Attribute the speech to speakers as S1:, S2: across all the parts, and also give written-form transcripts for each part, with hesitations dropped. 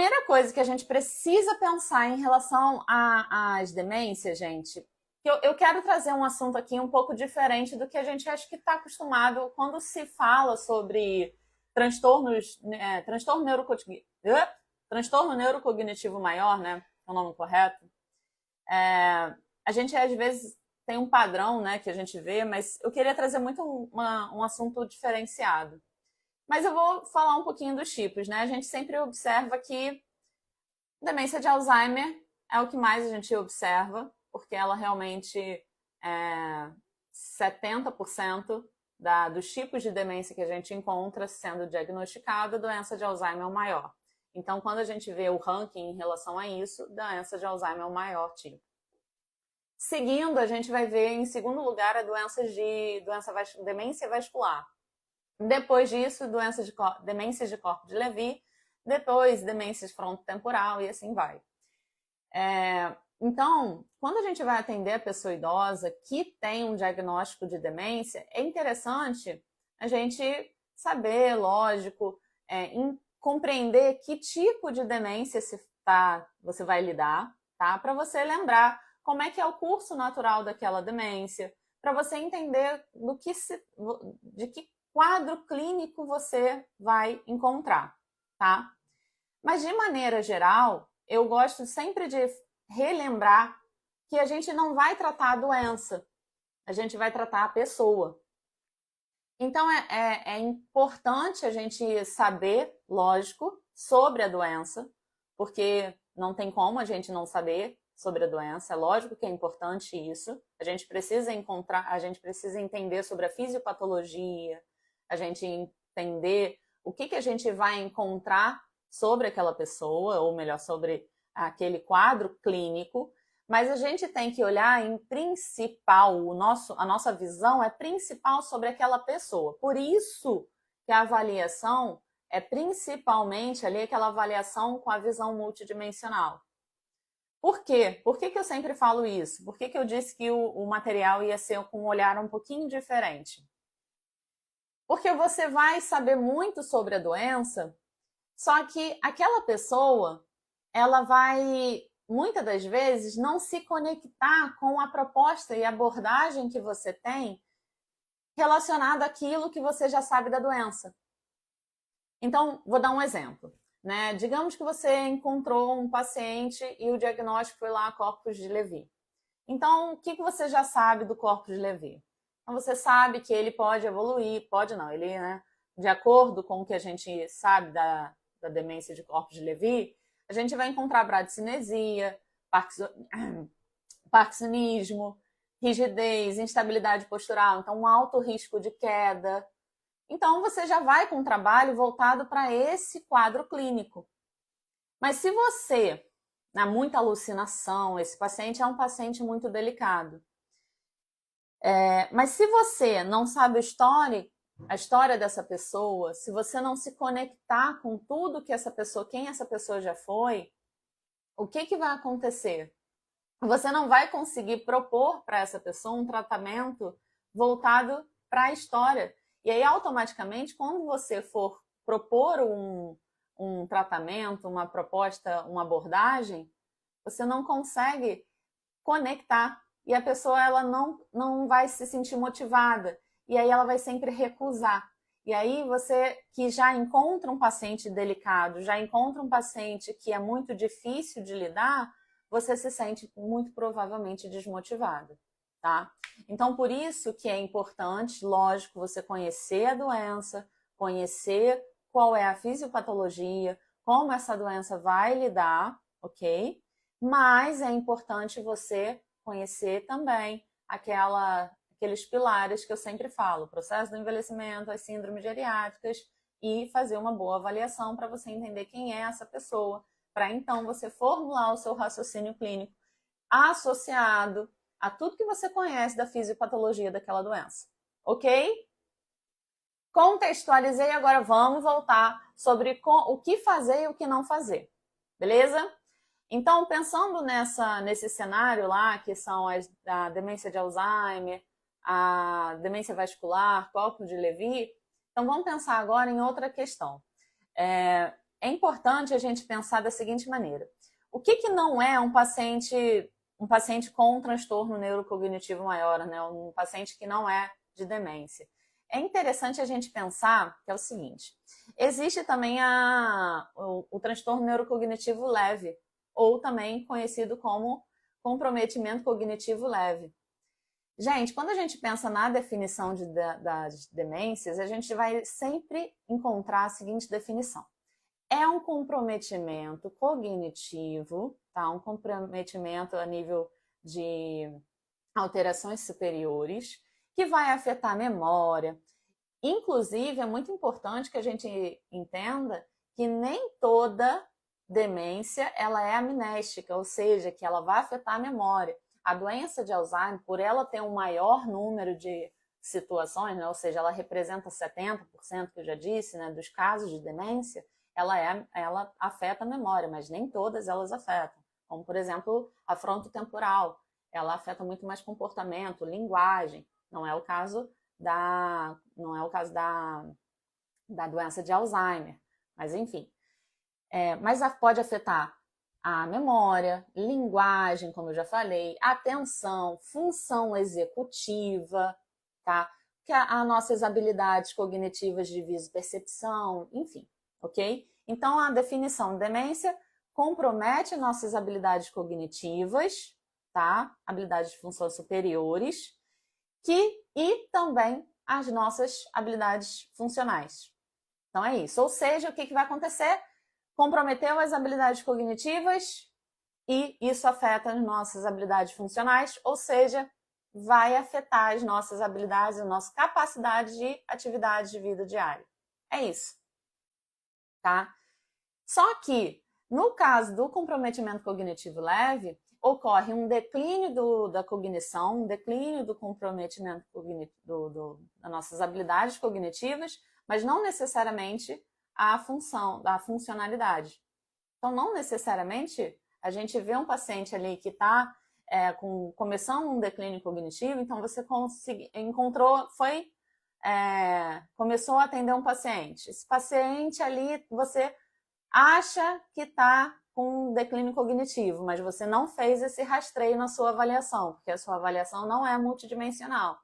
S1: primeira coisa que a gente precisa pensar em relação às demências, gente, eu quero trazer um assunto aqui um pouco diferente do que a gente acha que está acostumado quando se fala sobre transtornos, transtorno neurocognitivo maior, né? É o nome correto. A gente às vezes tem um padrão, né, que a gente vê, mas eu queria trazer muito um assunto diferenciado. Mas eu vou falar um pouquinho dos tipos, né? A gente sempre observa que demência de Alzheimer é o que mais a gente observa, porque ela realmente é 70% dos tipos de demência que a gente encontra sendo diagnosticada, a doença de Alzheimer é o maior. Então, quando a gente vê o ranking em relação a isso, doença de Alzheimer é o maior tipo. Seguindo, a gente vai ver, em segundo lugar, a demência vascular. Depois disso, demências de corpo de Levy, depois demências frontotemporal e assim vai. Então, quando a gente vai atender a pessoa idosa que tem um diagnóstico de demência, é interessante a gente saber, lógico, compreender que tipo de demência você vai lidar, tá? Para você lembrar como é que é o curso natural daquela demência, para você entender de que quadro clínico você vai encontrar, tá? Mas, de maneira geral, eu gosto sempre de relembrar que a gente não vai tratar a doença, a gente vai tratar a pessoa. Então, é importante a gente saber, lógico, sobre a doença, porque não tem como a gente não saber sobre a doença, é lógico que é importante isso. A gente precisa entender sobre a fisiopatologia, a gente entender o que a gente vai encontrar sobre aquela pessoa, ou melhor, sobre aquele quadro clínico, mas a gente tem que olhar em principal, a nossa visão é principal sobre aquela pessoa. Por isso que a avaliação é principalmente ali aquela avaliação com a visão multidimensional. Por quê? Por que eu sempre falo isso? Por que eu disse que o material ia ser com um olhar um pouquinho diferente? Porque você vai saber muito sobre a doença, só que aquela pessoa, ela vai, muitas das vezes, não se conectar com a proposta e abordagem que você tem relacionada àquilo que você já sabe da doença. Então, vou dar um exemplo. Né? Digamos que você encontrou um paciente e o diagnóstico foi lá corpus de Levy. Então, o que você já sabe do corpus de Levy? Então, você sabe que ele pode evoluir, pode não, ele, né, de acordo com o que a gente sabe da demência de corpus de Levy, a gente vai encontrar bradicinesia, parkinsonismo, rigidez, instabilidade postural, então um alto risco de queda. Então, você já vai com um trabalho voltado para esse quadro clínico. Mas se você, há muita alucinação, esse paciente é um paciente muito delicado. Mas se você não sabe a história dessa pessoa, se você não se conectar com tudo que quem essa pessoa já foi, o que vai acontecer? Você não vai conseguir propor para essa pessoa um tratamento voltado para a história. E aí, automaticamente, quando você for propor um tratamento, uma proposta, uma abordagem, você não consegue conectar. E a pessoa ela não vai se sentir motivada. E aí ela vai sempre recusar. E aí você que já encontra um paciente delicado, já encontra um paciente que é muito difícil de lidar, você se sente muito provavelmente desmotivado, tá? Então, por isso que é importante, lógico, você conhecer a doença, conhecer qual é a fisiopatologia, como essa doença vai lidar, ok? Mas é importante você conhecer também aqueles pilares que eu sempre falo, o processo do envelhecimento, as síndromes geriátricas e fazer uma boa avaliação para você entender quem é essa pessoa, para então você formular o seu raciocínio clínico associado a tudo que você conhece da fisiopatologia daquela doença, ok? Contextualizei, agora vamos voltar sobre o que fazer e o que não fazer, beleza? Então, pensando nesse cenário lá, que são a demência de Alzheimer, a demência vascular, corpo de Levy, então vamos pensar agora em outra questão. É é importante a gente pensar da seguinte maneira. O que não é um paciente com um transtorno neurocognitivo maior, né? Um paciente que não é de demência? É interessante a gente pensar que é o seguinte, existe também o transtorno neurocognitivo leve, ou também conhecido como comprometimento cognitivo leve. Gente, quando a gente pensa na definição das demências, a gente vai sempre encontrar a seguinte definição. É um comprometimento cognitivo, tá? Um comprometimento a nível de alterações superiores, que vai afetar a memória. Inclusive, é muito importante que a gente entenda que nem toda demência ela é amnéstica, ou seja, que ela vai afetar a memória. A doença de Alzheimer, por ela ter um maior número de situações, né, ou seja, ela representa 70%, que eu já disse, né, dos casos de demência, ela afeta a memória, mas nem todas elas afetam. Como, por exemplo, a frontotemporal, ela afeta muito mais comportamento, linguagem. Não é o caso da doença de Alzheimer, mas enfim. Mas pode afetar a memória, linguagem, como eu já falei, atenção, função executiva, tá? As nossas habilidades cognitivas de visopercepção, enfim, ok? Então, a definição de demência compromete nossas habilidades cognitivas, tá? Habilidades de função superiores, e também as nossas habilidades funcionais. Então, é isso. Ou seja, o que vai acontecer? Comprometeu as habilidades cognitivas e isso afeta as nossas habilidades funcionais, ou seja, vai afetar as nossas habilidades, a nossa capacidade de atividade de vida diária. É isso, tá? Só que, no caso do comprometimento cognitivo leve, ocorre um declínio da cognição, um declínio do comprometimento das nossas habilidades cognitivas, mas não necessariamente a funcionalidade. Então, não necessariamente a gente vê um paciente ali que está começando um declínio cognitivo, então você começou a atender um paciente. Esse paciente ali, você acha que está com um declínio cognitivo, mas você não fez esse rastreio na sua avaliação, porque a sua avaliação não é multidimensional.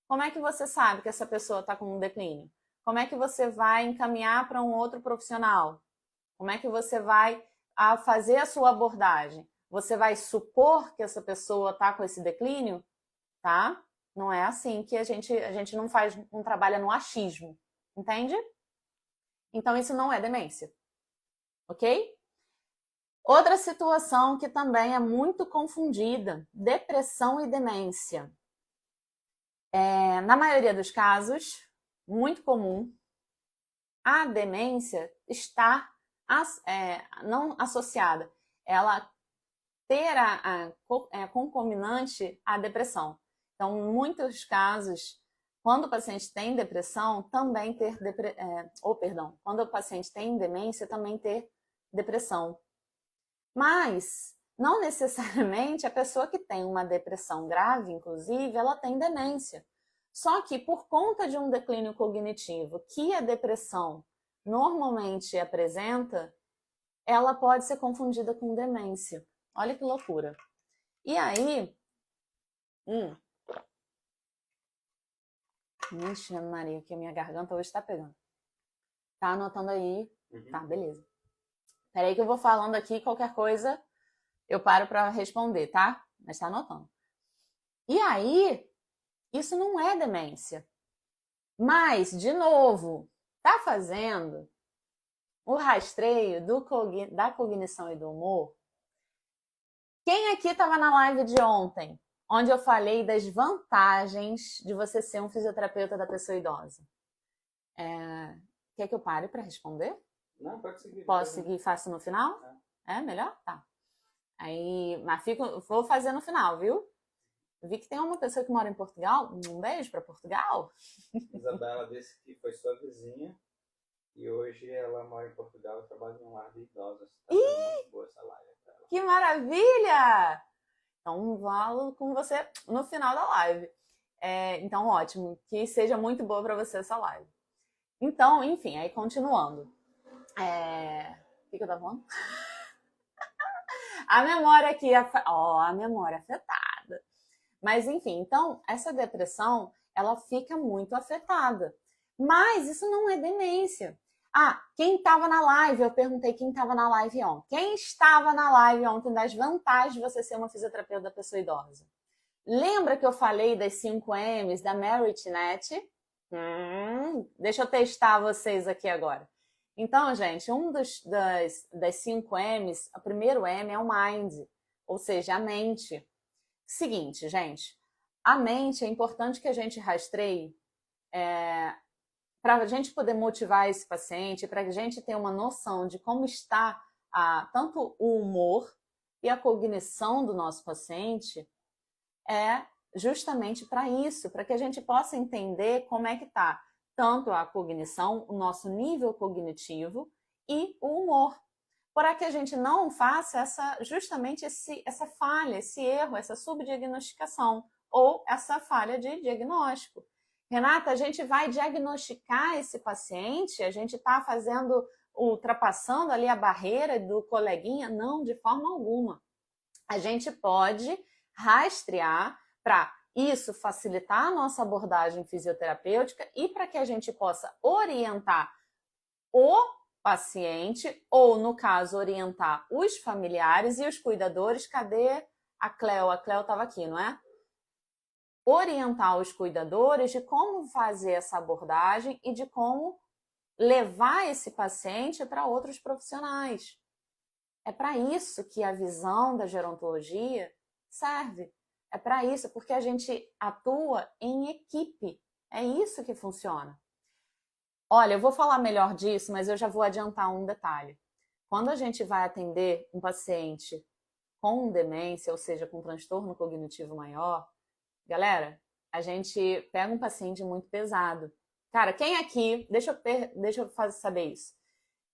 S1: Como é que você sabe que essa pessoa está com um declínio? Como é que você vai encaminhar para um outro profissional? Como é que você vai fazer a sua abordagem? Você vai supor que essa pessoa está com esse declínio? Tá? Não é assim que a gente não trabalha no achismo, entende? Então, isso não é demência, ok? Outra situação que também é muito confundida, depressão e demência. Na maioria dos casos, muito comum, a demência está não associada, ela ter concomitante à depressão. Então, em muitos casos, quando o paciente tem depressão, também quando o paciente tem demência, também ter depressão. Mas, não necessariamente a pessoa que tem uma depressão grave, inclusive, ela tem demência. Só que por conta de um declínio cognitivo que a depressão normalmente apresenta, ela pode ser confundida com demência. Olha que loucura. E aí... Ixi, Maria, que a minha garganta hoje tá pegando. Tá anotando aí? Uhum. Tá, beleza. Peraí que eu vou falando aqui, qualquer coisa eu paro para responder, tá? Mas tá anotando. E aí, isso não é demência. Mas, de novo, tá fazendo o rastreio da cognição e do humor? Quem aqui estava na live de ontem, onde eu falei das vantagens de você ser um fisioterapeuta da pessoa idosa? Quer que eu pare para responder?
S2: Não, pode seguir.
S1: Posso seguir e faço no final? É melhor? Tá. Aí, mas vou fazer no final, viu? Vi que tem uma pessoa que mora em Portugal. Um beijo para Portugal.
S2: Isabela disse que foi sua vizinha e hoje ela mora em Portugal e trabalha em um lar de idosos. Tá muito boa essa live pra ela.
S1: Que maravilha! Então, falo com você no final da live. Então, ótimo. Que seja muito boa para você essa live. Então, enfim, aí continuando. O que eu tava falando? A memória aqui, a memória afetada. Mas enfim, então essa depressão, ela fica muito afetada. Mas isso não é demência. Ah, quem estava na live? Eu perguntei quem estava na live ontem. Quem estava na live ontem das vantagens de você ser uma fisioterapeuta da pessoa idosa? Lembra que eu falei das 5 M's da Mary Tinetti? Deixa eu testar vocês aqui agora. Então, gente, das 5 M's, o primeiro M é o mind, ou seja, a mente. Seguinte, gente, a mente é importante que a gente rastreie para a gente poder motivar esse paciente, para a gente ter uma noção de como está tanto o humor e a cognição do nosso paciente, é justamente para isso, para que a gente possa entender como é que está tanto a cognição, o nosso nível cognitivo e o humor, para que a gente não faça justamente essa falha, esse erro, essa subdiagnosticação ou essa falha de diagnóstico. Renata, a gente vai diagnosticar esse paciente? A gente está ultrapassando ali a barreira do coleguinha? Não, de forma alguma. A gente pode rastrear para isso facilitar a nossa abordagem fisioterapêutica e para que a gente possa orientar o paciente, ou no caso, orientar os familiares e os cuidadores. Cadê a Cleo? A Cleo estava aqui, não é? Orientar os cuidadores de como fazer essa abordagem e de como levar esse paciente para outros profissionais. É para isso que a visão da gerontologia serve. É para isso, porque a gente atua em equipe. É isso que funciona. Olha, eu vou falar melhor disso, mas eu já vou adiantar um detalhe. Quando a gente vai atender um paciente com demência, ou seja, com transtorno cognitivo maior, galera, a gente pega um paciente muito pesado. Cara, quem aqui, deixa eu saber isso.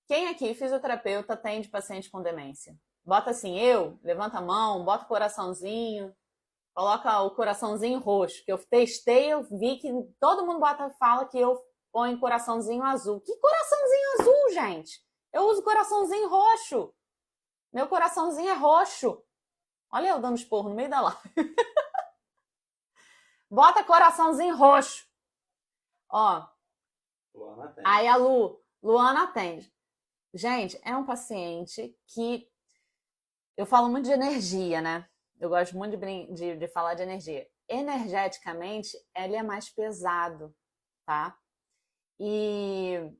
S1: Quem aqui, fisioterapeuta, atende paciente com demência? Bota assim, levanta a mão, bota o coraçãozinho, coloca o coraçãozinho roxo, que eu testei, eu vi que todo mundo fala que eu ponho coraçãozinho azul. Que coraçãozinho azul, gente? Eu uso coraçãozinho roxo. Meu coraçãozinho é roxo. Olha eu dando esporro no meio da live. Bota coraçãozinho roxo. Ó.
S2: Luana atende.
S1: Aí a Luana atende. Gente, é um paciente que... Eu falo muito de energia, né? Eu gosto muito de falar de energia. Energeticamente, ele é mais pesado, tá? E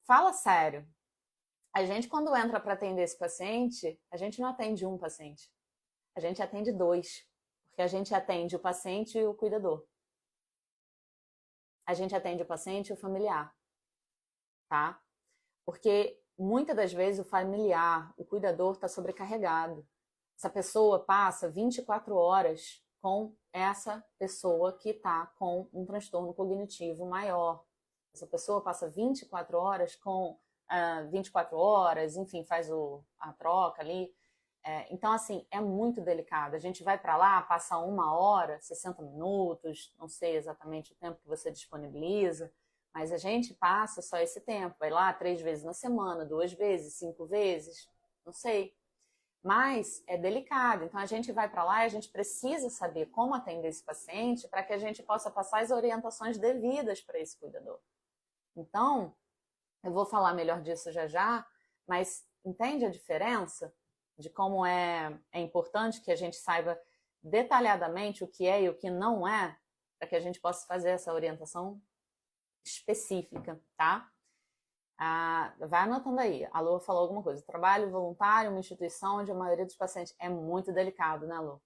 S1: fala sério. A gente, quando entra para atender esse paciente, a gente não atende um paciente. A gente atende 2. Porque a gente atende o paciente e o cuidador. A gente atende o paciente e o familiar, tá? Porque muitas das vezes o familiar, o cuidador está sobrecarregado. Essa pessoa passa 24 horas com essa pessoa que está com um transtorno cognitivo maior. Essa pessoa passa 24 horas com 24 horas, enfim, faz a troca ali. Então, assim, é muito delicado. A gente vai para lá, passa 1 hora, 60 minutos, não sei exatamente o tempo que você disponibiliza, mas a gente passa só esse tempo. Vai lá 3 vezes na semana, 2 vezes, 5 vezes, não sei. Mas é delicado. Então, a gente vai para lá e a gente precisa saber como atender esse paciente para que a gente possa passar as orientações devidas para esse cuidador. Então, eu vou falar melhor disso já, mas entende a diferença de como é importante que a gente saiba detalhadamente o que é e o que não é, para que a gente possa fazer essa orientação específica, tá? Vai anotando aí. A Lu falou alguma coisa. Trabalho voluntário, uma instituição onde a maioria dos pacientes é muito delicado, né, Lu?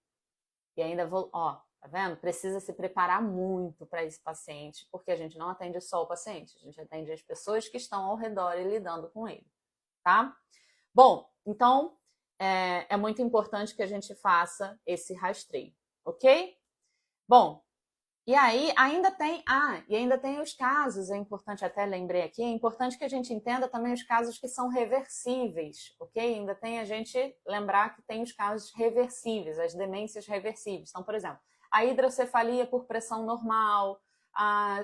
S1: E ainda tá vendo? Precisa se preparar muito para esse paciente, porque a gente não atende só o paciente, a gente atende as pessoas que estão ao redor e lidando com ele, tá? Bom, então é muito importante que a gente faça esse rastreio, ok? Bom, e aí ainda tem os casos, é importante, até lembrei aqui, é importante que a gente entenda também os casos que são reversíveis, ok? Ainda tem a gente lembrar que tem os casos reversíveis, as demências reversíveis. Então, por exemplo, a hidrocefalia por pressão normal,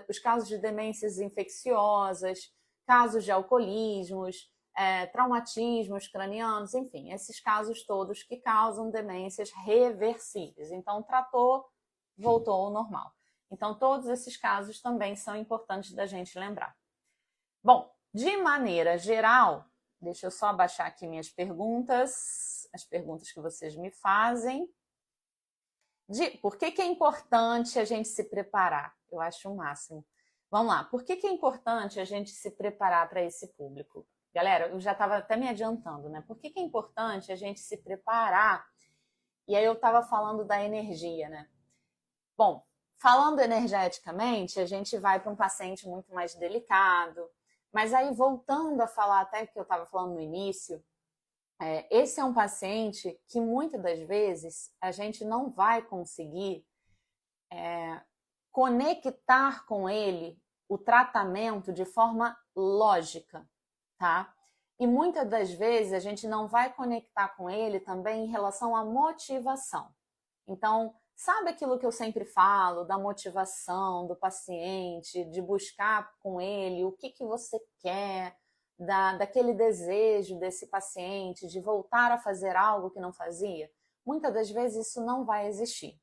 S1: os casos de demências infecciosas, casos de alcoolismos, traumatismos cranianos, enfim, esses casos todos que causam demências reversíveis. Então, tratou, voltou ao normal. Então, todos esses casos também são importantes da gente lembrar. Bom, de maneira geral, deixa eu só abaixar aqui minhas perguntas, as perguntas que vocês me fazem. Por que é importante a gente se preparar? Eu acho o máximo. Vamos lá, por que é importante a gente se preparar para esse público? Galera, eu já estava até me adiantando, né? Por que é importante a gente se preparar? E aí eu estava falando da energia, né? Bom, falando energeticamente, a gente vai para um paciente muito mais delicado. Mas aí, voltando a falar até que eu estava falando no início, esse é um paciente que muitas das vezes a gente não vai conseguir conectar com ele o tratamento de forma lógica, tá? E muitas das vezes a gente não vai conectar com ele também em relação à motivação. Então, sabe aquilo que eu sempre falo da motivação do paciente, de buscar com ele o que você quer, daquele desejo desse paciente de voltar a fazer algo que não fazia? Muitas das vezes isso não vai existir.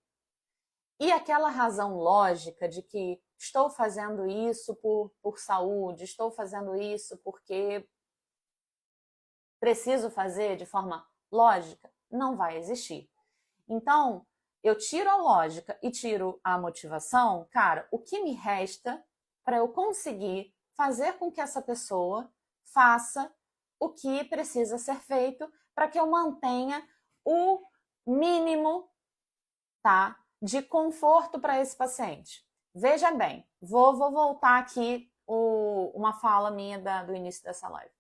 S1: E aquela razão lógica de que estou fazendo isso por saúde, estou fazendo isso porque preciso fazer de forma lógica, não vai existir. Então, eu tiro a lógica e tiro a motivação, cara, o que me resta para eu conseguir fazer com que essa pessoa faça o que precisa ser feito para que eu mantenha o mínimo, tá, de conforto para esse paciente. Veja bem, vou voltar aqui uma fala minha do início dessa live.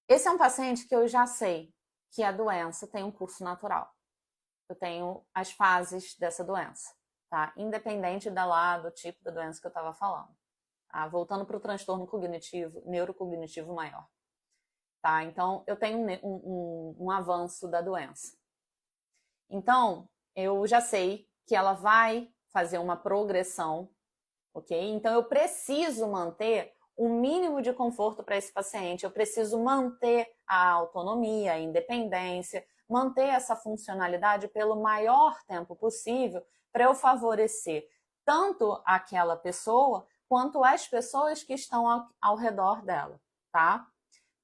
S1: Esse é um paciente que eu já sei que a doença tem um curso natural. Eu tenho as fases dessa doença, tá? Independente do tipo da doença que eu estava falando. Tá? Voltando para o transtorno cognitivo, neurocognitivo maior. Tá? Então, eu tenho um avanço da doença. Então, eu já sei que ela vai fazer uma progressão, ok? Então, eu preciso manter o mínimo de conforto para esse paciente, eu preciso manter a autonomia, a independência, manter essa funcionalidade pelo maior tempo possível para eu favorecer tanto aquela pessoa quanto as pessoas que estão ao redor dela, tá?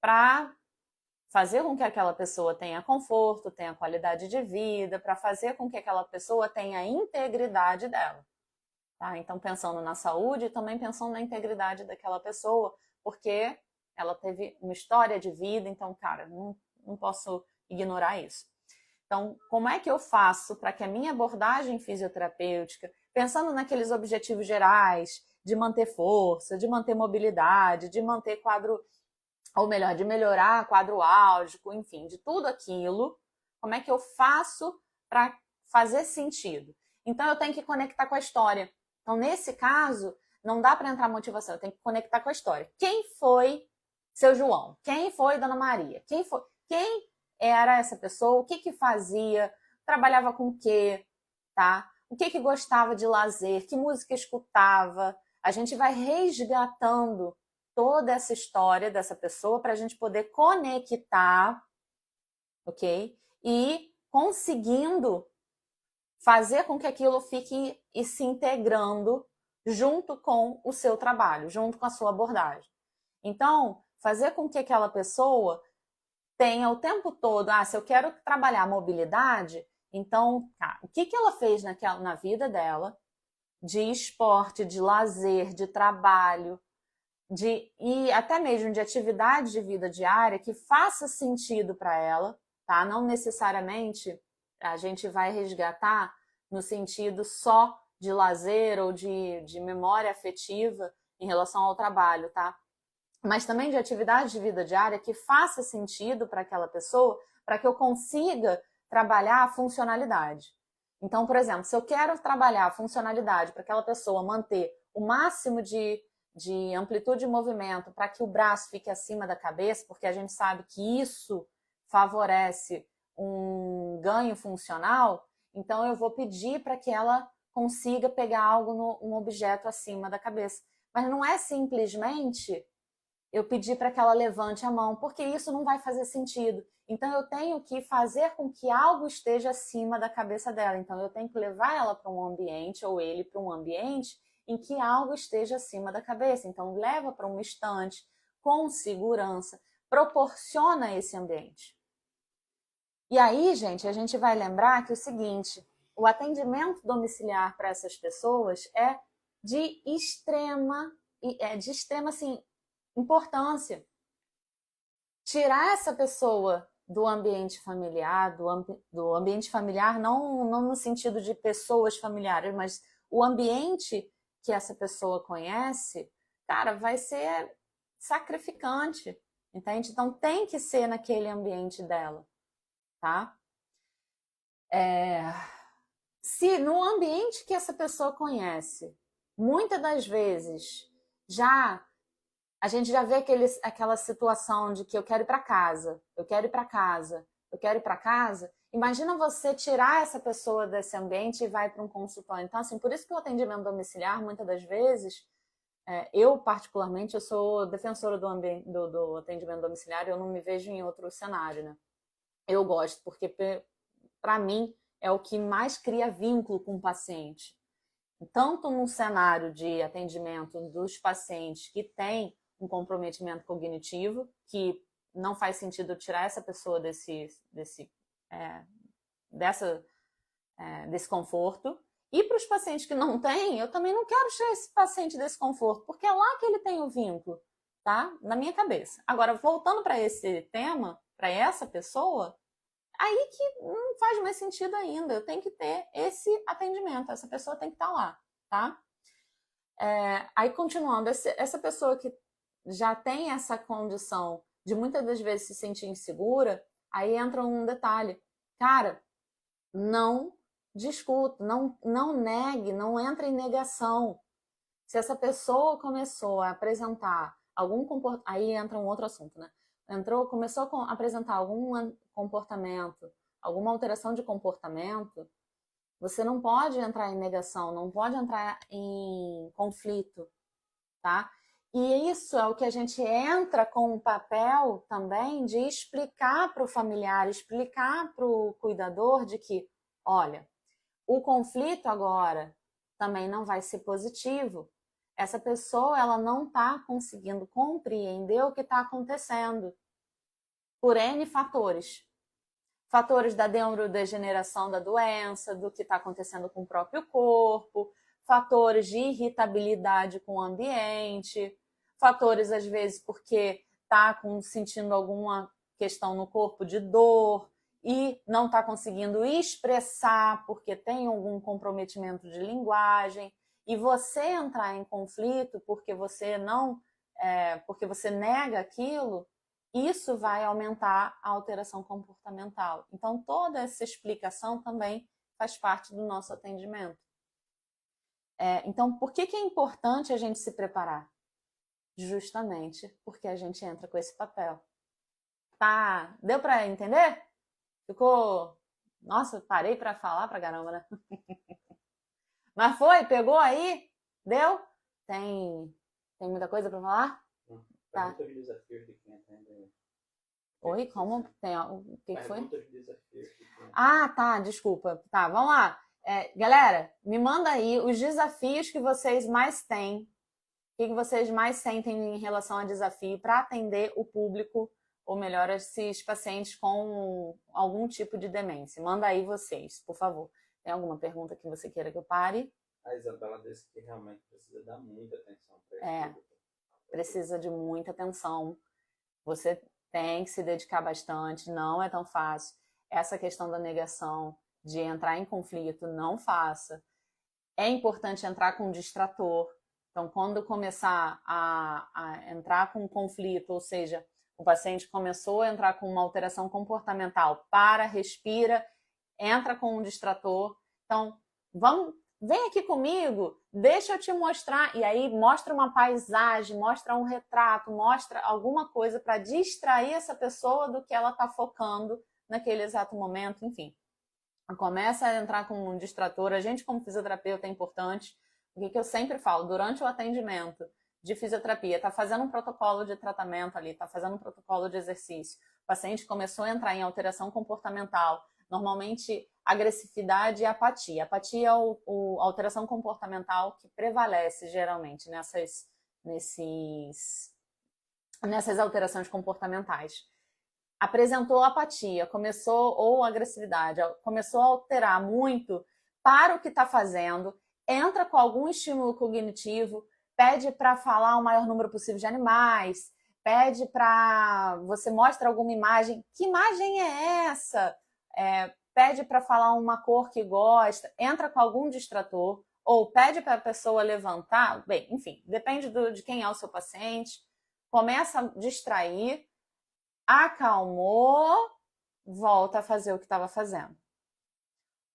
S1: Para fazer com que aquela pessoa tenha conforto, tenha qualidade de vida, para fazer com que aquela pessoa tenha a integridade dela. Tá? Então, pensando na saúde e também pensando na integridade daquela pessoa, porque ela teve uma história de vida, então, cara, não posso ignorar isso. Então, como é que eu faço para que a minha abordagem fisioterapêutica, pensando naqueles objetivos gerais, de manter força, de manter mobilidade, de manter quadro, ou melhor, de melhorar quadro álgico, enfim, de tudo aquilo, como é que eu faço para fazer sentido? Então, eu tenho que conectar com a história. Então, nesse caso, não dá para entrar motivação, eu tenho que conectar com a história. Quem foi seu João? Quem foi Dona Maria? Quem era essa pessoa? O que fazia? Trabalhava com o quê? Tá? O que gostava de lazer? Que música escutava? A gente vai resgatando toda essa história dessa pessoa para a gente poder conectar, ok? E conseguindo fazer com que aquilo fique e se integrando junto com o seu trabalho, junto com a sua abordagem. Então, fazer com que aquela pessoa tenha o tempo todo, se eu quero trabalhar a mobilidade, então, o que ela fez na vida dela, de esporte, de lazer, de trabalho, e até mesmo de atividade de vida diária que faça sentido para ela, tá? Não necessariamente a gente vai resgatar no sentido só de lazer ou de memória afetiva em relação ao trabalho, tá? Mas também de atividade de vida diária que faça sentido para aquela pessoa, para que eu consiga trabalhar a funcionalidade. Então, por exemplo, se eu quero trabalhar a funcionalidade para aquela pessoa manter o máximo de amplitude de movimento para que o braço fique acima da cabeça, porque a gente sabe que isso favorece um ganho funcional, então eu vou pedir para que ela consiga pegar algo um objeto acima da cabeça. Mas não é simplesmente eu pedir para que ela levante a mão, porque isso não vai fazer sentido. Então eu tenho que fazer com que algo esteja acima da cabeça dela. Então eu tenho que levar ela para um ambiente, ou ele para um ambiente, em que algo esteja acima da cabeça. Então leva para uma estante, com segurança, proporciona esse ambiente. E aí, gente, a gente vai lembrar que o seguinte, o atendimento domiciliar para essas pessoas é de extrema assim, importância. Tirar essa pessoa do ambiente familiar, do ambiente familiar não no sentido de pessoas familiares, mas o ambiente que essa pessoa conhece, cara, vai ser sacrificante, entende? Então tem que ser naquele ambiente dela, tá? Se no ambiente que essa pessoa conhece, muitas das vezes a gente já vê aquela situação de que eu quero ir para casa, eu quero ir para casa, eu quero ir para casa. Imagina você tirar essa pessoa desse ambiente e vai para um consultório. Então, assim, por isso que o atendimento domiciliar, muitas das vezes, eu particularmente, eu sou defensora do atendimento domiciliar, eu não me vejo em outro cenário, né? Eu gosto, porque para mim é o que mais cria vínculo com o paciente. Tanto num cenário de atendimento dos pacientes que têm um comprometimento cognitivo, que não faz sentido tirar essa pessoa desse conforto. E para os pacientes que não têm, eu também não quero tirar esse paciente desse conforto, porque é lá que ele tem o vínculo, tá? Na minha cabeça. Agora, voltando para esse tema, para essa pessoa, aí que não faz mais sentido ainda. Eu tenho que ter esse atendimento, essa pessoa tem que estar lá, tá? Aí, continuando, essa pessoa que já tem essa condição de muitas das vezes se sentir insegura, aí entra um detalhe. Cara, não discuta, não negue, não entre em negação. Se essa pessoa começou a apresentar algum comportamento, aí entra um outro assunto, né? Começou a apresentar algum comportamento, alguma alteração de comportamento, você não pode entrar em negação, não pode entrar em conflito, tá? E isso é o que a gente entra com o papel também de explicar para o familiar, explicar para o cuidador de que, olha, o conflito agora também não vai ser positivo. Essa pessoa ela não está conseguindo compreender o que está acontecendo por N fatores. Fatores da neurodegeneração da doença, do que está acontecendo com o próprio corpo, fatores de irritabilidade com o ambiente, fatores, às vezes, porque está sentindo alguma questão no corpo de dor e não está conseguindo expressar porque tem algum comprometimento de linguagem, e você entrar em conflito porque você porque você nega aquilo, isso vai aumentar a alteração comportamental. Então, toda essa explicação também faz parte do nosso atendimento. Então, por que é importante a gente se preparar? Justamente porque a gente entra com esse papel. Tá? Deu para entender? Ficou... Nossa, parei para falar pra caramba, né? Mas foi? Pegou aí? Deu? Tem muita coisa para falar?
S2: Tá. Pergunta de desafios de quem atende.
S1: Oi, como? O que foi?
S2: Pergunta de desafios de quem
S1: tá, desculpa. Tá, vamos lá. Galera, me manda aí os desafios que vocês mais têm. O que vocês mais sentem em relação a desafio para atender o público, ou melhor, esses pacientes com algum tipo de demência. Manda aí vocês, por favor. Tem alguma pergunta que você queira que eu pare?
S2: A Isabela disse que realmente precisa dar muita atenção para isso.
S1: Precisa de muita atenção. Você tem que se dedicar bastante, não é tão fácil. Essa questão da negação, de entrar em conflito, não faça. É importante entrar com um distrator. Então, quando começar a entrar com um conflito, ou seja, o paciente começou a entrar com uma alteração comportamental, respira, entra com um distrator. Então, vem aqui comigo, deixa eu te mostrar. E aí mostra uma paisagem, mostra um retrato, mostra alguma coisa para distrair essa pessoa do que ela está focando naquele exato momento, enfim. Começa a entrar com um distrator. A gente, como fisioterapeuta, é importante. O que eu sempre falo, durante o atendimento, de fisioterapia, está fazendo um protocolo de tratamento ali, está fazendo um protocolo de exercício, o paciente começou a entrar em alteração comportamental, normalmente agressividade e apatia. Apatia é a alteração comportamental que prevalece geralmente nessas alterações comportamentais. Apresentou apatia, ou agressividade, começou a alterar muito, para o que está fazendo, entra com algum estímulo cognitivo, pede para falar o maior número possível de animais, pede para você mostra alguma imagem. Que imagem é essa? Pede para falar uma cor que gosta, entra com algum distrator, ou pede para a pessoa levantar. Bem, enfim, depende de quem é o seu paciente. Começa a distrair, acalmou, volta a fazer o que estava fazendo.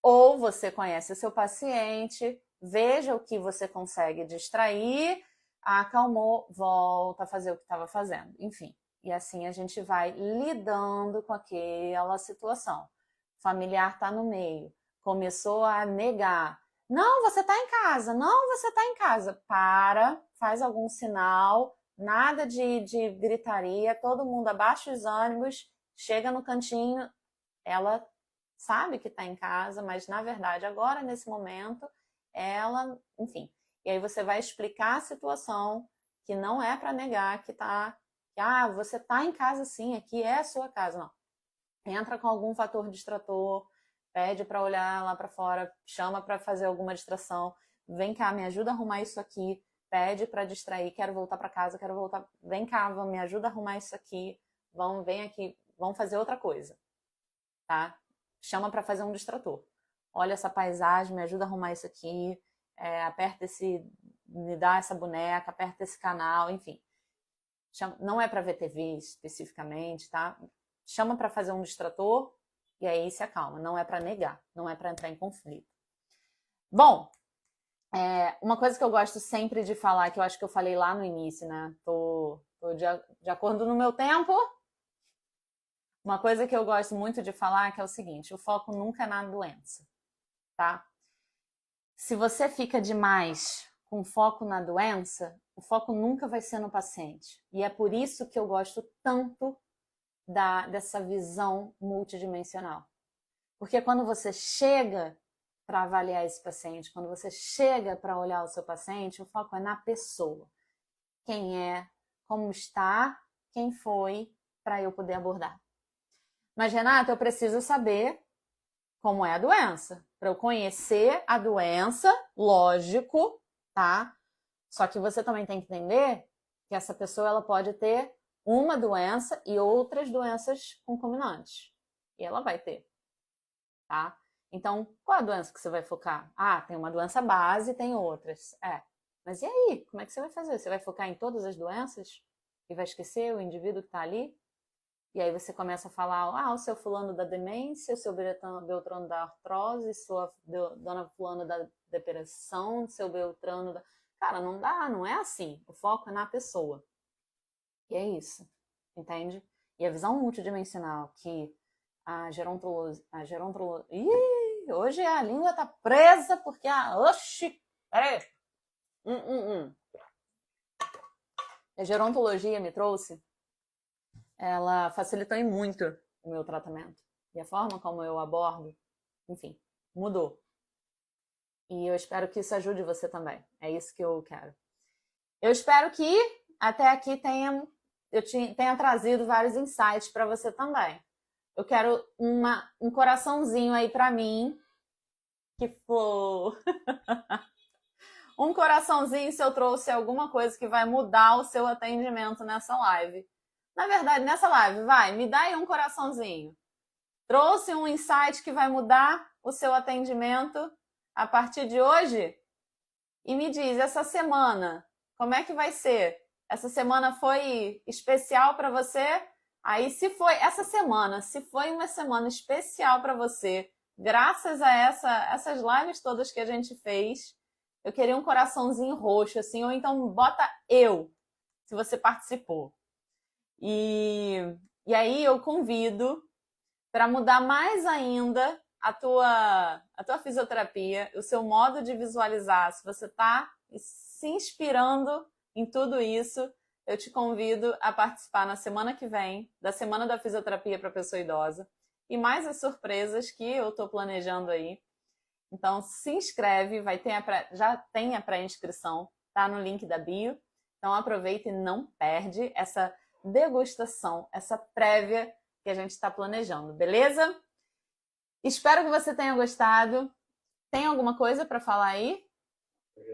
S1: Ou você conhece o seu paciente, veja o que você consegue distrair, acalmou, volta a fazer o que estava fazendo. Enfim, e assim a gente vai lidando com aquela situação. O familiar está no meio, começou a negar. Não, você está em casa, não, você está em casa. Para, faz algum sinal, nada de gritaria, todo mundo abaixa os ânimos, chega no cantinho, ela sabe que está em casa, mas na verdade agora nesse momento ela, enfim, e aí você vai explicar a situação, que não é para negar que você está em casa sim, aqui é a sua casa, não. Entra com algum fator distrator, pede para olhar lá para fora, chama para fazer alguma distração, vem cá, me ajuda a arrumar isso aqui, pede para distrair, quero voltar para casa, vem cá, me ajuda a arrumar isso aqui, vem aqui, vamos fazer outra coisa, tá? Chama para fazer um distrator. Olha essa paisagem, me ajuda a arrumar isso aqui, me dá essa boneca, aperta esse canal, enfim. Não é para ver TV especificamente, tá? Chama para fazer um distrator e aí se acalma. Não é para negar, não é para entrar em conflito. Bom, uma coisa que eu gosto sempre de falar, que eu acho que eu falei lá no início, né? Tô de acordo no meu tempo. Uma coisa que eu gosto muito de falar que é o seguinte: o foco nunca é na doença, tá? Se você fica demais com foco na doença, o foco nunca vai ser no paciente. E é por isso que eu gosto tanto dessa visão multidimensional. Porque quando você chega para avaliar esse paciente, quando você chega para olhar o seu paciente, o foco é na pessoa. Quem é, como está, quem foi, para eu poder abordar. Mas, Renata, eu preciso saber como é a doença. Para eu conhecer a doença, lógico, tá? Só que você também tem que entender que essa pessoa ela pode ter uma doença e outras doenças concomitantes. E ela vai ter, tá? Então, qual é a doença que você vai focar? Tem uma doença base e tem outras. Mas e aí? Como é que você vai fazer? Você vai focar em todas as doenças? E vai esquecer o indivíduo que está ali? E aí você começa a falar, o seu fulano da demência, o seu Beltrano da artrose, sua dona fulano da depressão, seu Beltrano da... Cara, não dá, não é assim. O foco é na pessoa. E é isso, entende? E a visão multidimensional que a gerontologia... Ih, hoje a língua tá presa porque Oxi! Peraí! A gerontologia me trouxe, ela facilitou em muito o meu tratamento. E a forma como eu abordo, enfim, mudou. E eu espero que isso ajude você também. É isso que eu quero. Eu espero que até aqui eu tenha trazido vários insights para você também. Eu quero um coraçãozinho aí para mim. Que for... um coraçãozinho se eu trouxe alguma coisa que vai mudar o seu atendimento nessa live. Na verdade, nessa live, me dá aí um coraçãozinho. Trouxe um insight que vai mudar o seu atendimento a partir de hoje? E me diz, essa semana, como é que vai ser? Essa semana foi especial para você? Aí, se foi uma semana especial para você, graças a essas lives todas que a gente fez, eu queria um coraçãozinho roxo, assim, ou então bota se você participou. E aí eu convido para mudar mais ainda a tua fisioterapia, o seu modo de visualizar. Se você está se inspirando em tudo isso, eu te convido a participar na semana que vem da Semana da Fisioterapia para Pessoa Idosa e mais as surpresas que eu estou planejando aí. Então, se inscreve, já tem a pré-inscrição, tá no link da bio. Então, aproveita e não perde essa degustação, essa prévia que a gente está planejando, beleza? Espero que você tenha gostado. Tem alguma coisa para falar aí?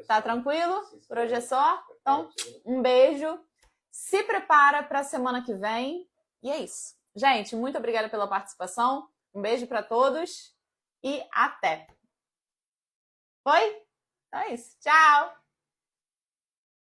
S1: Tá tranquilo? Por hoje é só? Então, um beijo. Se prepara para a semana que vem. E é isso. Gente, muito obrigada pela participação. Um beijo para todos e até! Foi? Então é isso. Tchau!